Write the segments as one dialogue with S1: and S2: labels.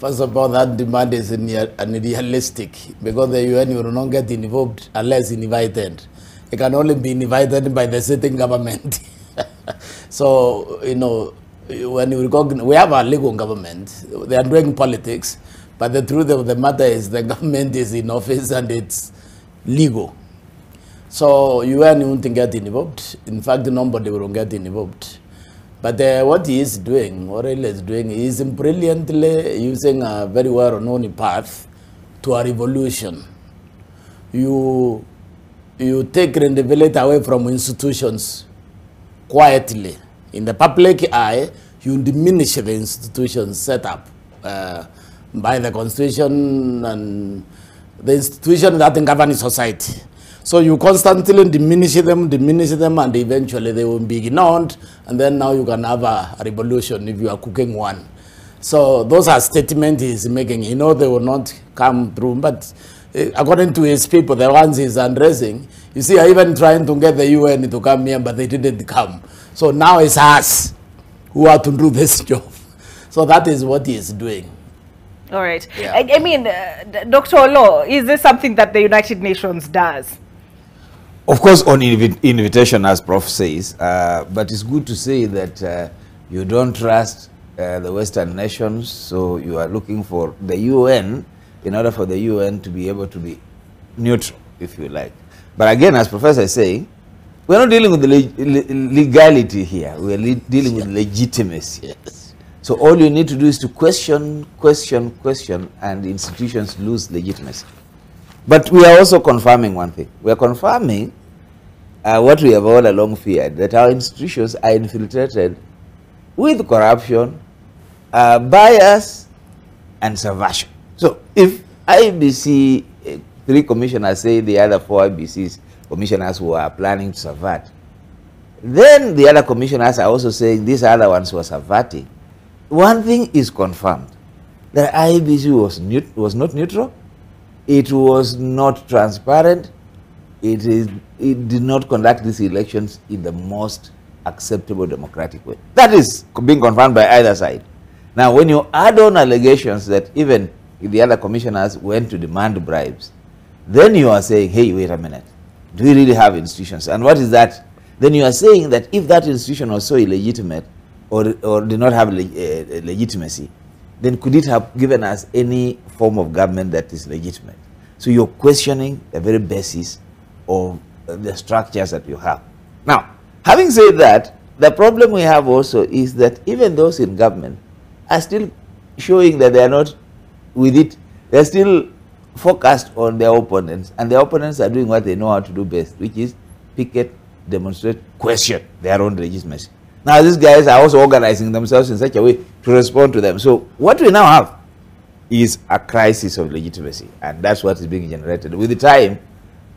S1: First of all, that demand is unrealistic because the UN will not get involved unless invited. It can only be invited by the sitting government. So, you know, when we have a legal government, they are doing politics, but the truth of the matter is the government is in office and it's legal. So UN won't get involved. In fact, nobody will get involved. But what he is doing, what Raila is doing, he is brilliantly using a very well-known path to a revolution. You take credibility away from institutions quietly. In the public eye, you diminish the institutions set up by the constitution and the institution that govern society. So you constantly diminish them, and eventually they will be ignored, and then now you can have a revolution if you are cooking one. So those are statements he's making. You know they will not come through, but according to his people, the ones he's addressing, you see, even trying to get the UN to come here, but they didn't come. So now it's us who are to do this job. So that is what he is doing.
S2: All right.
S1: Yeah.
S2: I mean, Dr. Olo, is this something that the United Nations does?
S3: Of course, on invitation, as Prof says, but it's good to say that you don't trust the Western nations, so you are looking for the UN in order for the UN to be able to be neutral, if you like. But again, as Professor is saying, we're not dealing with the legality here. We are dealing with legitimacy.
S1: Yes.
S3: So all you need to do is to question, and institutions lose legitimacy. But we are also confirming one thing. We are confirming what we have all along feared, that our institutions are infiltrated with corruption, bias, and subversion. So if IBC 3 commissioners say the other 4 IBCs commissioners who are planning to subvert, then the other commissioners are also saying these other ones who are subverting. One thing is confirmed, that IBC was not neutral, it was not transparent, it did not conduct these elections in the most acceptable democratic way. That is being confirmed by either side. Now, when you add on allegations that even if the other commissioners went to demand bribes, then you are saying, hey, wait a minute, do we really have institutions? And what is that? Then you are saying that if that institution was so illegitimate or did not have legitimacy, then could it have given us any form of government that is legitimate? So you're questioning the very basis of the structures that you have. Now, having said that, the problem we have also is that even those in government are still showing that they are not with it. They're still focused on their opponents, and their opponents are doing what they know how to do best, which is picket, demonstrate, question their own legitimacy. Now, these guys are also organizing themselves in such a way to respond to them. So what we now have is a crisis of legitimacy, and that's what is being generated. With the time,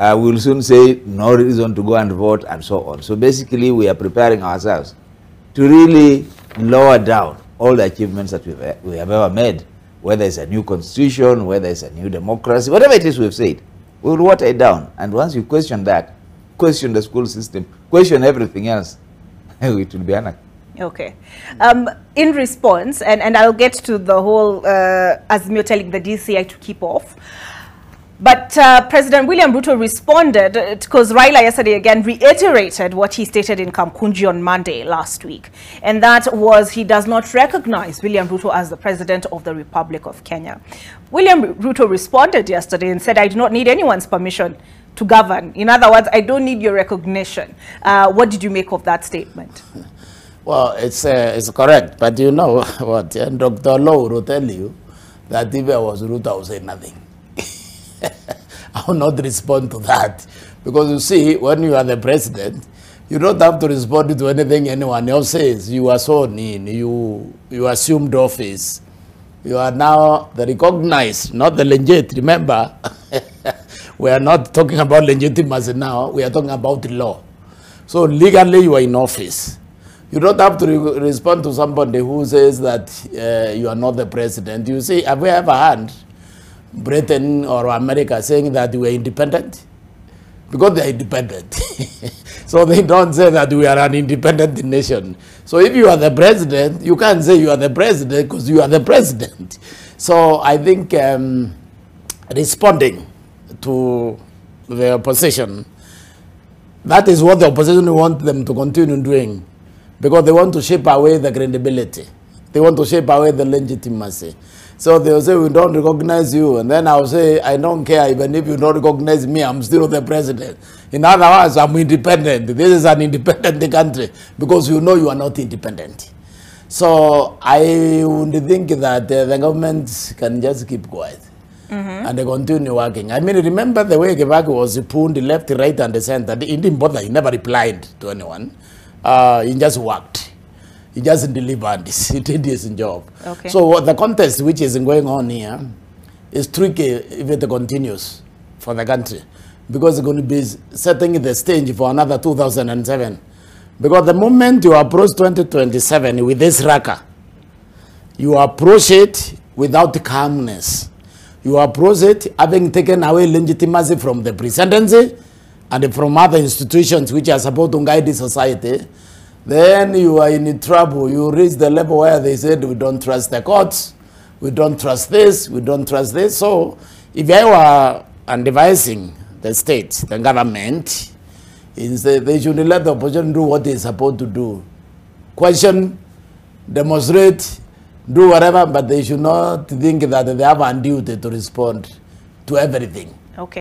S3: we will soon say no reason to go and vote and so on. So basically, we are preparing ourselves to really lower down all the achievements that we have ever made, whether it's a new constitution, whether it's a new democracy, whatever it is we've said, we will water it down. And once you question that, question the school system, question everything else, it will be anarchy.
S2: Okay. In response, and I'll get to the whole Azimio telling the DCI to keep off, but President William Ruto responded because Raila yesterday again reiterated what he stated in Kamkunji on Monday last week, and that was he does not recognize William Ruto as the President of the Republic of Kenya. William Ruto responded yesterday and said, I do not need anyone's permission to govern. In other words, I don't need your recognition. What did you make of that statement?
S1: Well, it's correct, but you know what, and Dr. Lowe will tell you that if I was Ruto, I would say nothing. I will not respond to that. Because you see, when you are the president, you don't have to respond to anything anyone else says. You are sworn in, you assumed office. You are now the recognized, not the legit. Remember, we are not talking about legitimacy now, we are talking about the law. So legally you are in office. You don't have to respond to somebody who says that you are not the president. You see, have we ever had Britain or America saying that we are independent? Because they are independent. So they don't say that we are an independent nation. So if you are the president, you can't say you are the president because you are the president. So I think responding to the opposition, that is what the opposition want them to continue doing, because they want to shape away the credibility. They want to shape away the legitimacy. So they'll say, we don't recognize you. And then I'll say, I don't care. Even if you don't recognize me, I'm still the president. In other words, I'm independent. This is an independent country, because you know you are not independent. So I would think that the government can just keep quiet. And they continue working. I mean, remember the way Kibaki was pulled left, right, and the center. He didn't bother. He never replied to anyone. He just worked. He just delivered this. He did his job.
S2: Okay.
S1: So the contest which is going on here is tricky if it continues for the country, because it's going to be setting the stage for another 2007. Because the moment you approach 2027 with this raka, you approach it without calmness. You approach it having taken away legitimacy from the presidency and from other institutions which are supposed to guide the society. Then you are in trouble. You reach the level where they said, we don't trust the courts, we don't trust this, we don't trust this. So if I were advising the state, the government, they should let the opposition do what they're supposed to do. Question, demonstrate, do whatever, but they should not think that they have a duty to respond to everything.